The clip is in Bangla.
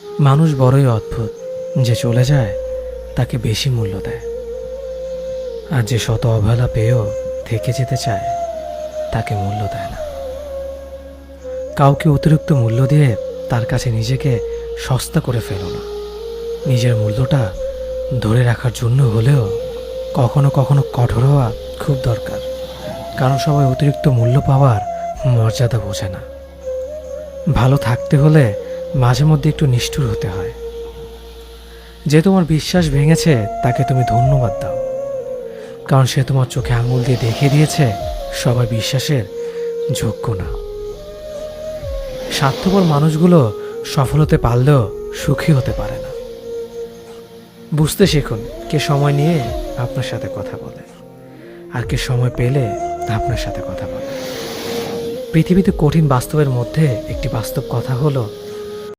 মানুষ বড়ই অদ্ভুত, যে চলে যায় তাকে বেশি মূল্য দেয়, আর যে শত অবহেলা পেয়েও থেকে যেতে চায় তাকে মূল্য দেয় না। কাউকে অতিরিক্ত মূল্য দিয়ে তার কাছে নিজেকে সস্তা করে ফেলো না। নিজের মূল্যটা ধরে রাখার জন্য হলেও কখনো কখনো কঠোর হওয়া খুব দরকার, কারণ সবাই অতিরিক্ত মূল্য পাওয়ার মর্যাদা বোঝে না। ভালো থাকতে হলে মাঝে মধ্যে একটু নিষ্ঠুর হতে হয়। যে তোমার বিশ্বাস ভেঙেছে তাকে তুমি ধন্যবাদ দাও, কারণ সে তোমার চোখে আঙুল দিয়ে দেখিয়ে দিয়েছে সবার বিশ্বাসের যোগ্য না। স্বার্থপর মানুষগুলো সফল হতে পারলেও সুখী হতে পারে না। বুঝতে শিখুন কে সময় নিয়ে আপনার সাথে কথা বলে, আর কে সময় পেলে আপনার সাথে কথা বলে। পৃথিবীতে কঠিন বাস্তবের মধ্যে একটি বাস্তব কথা হলো,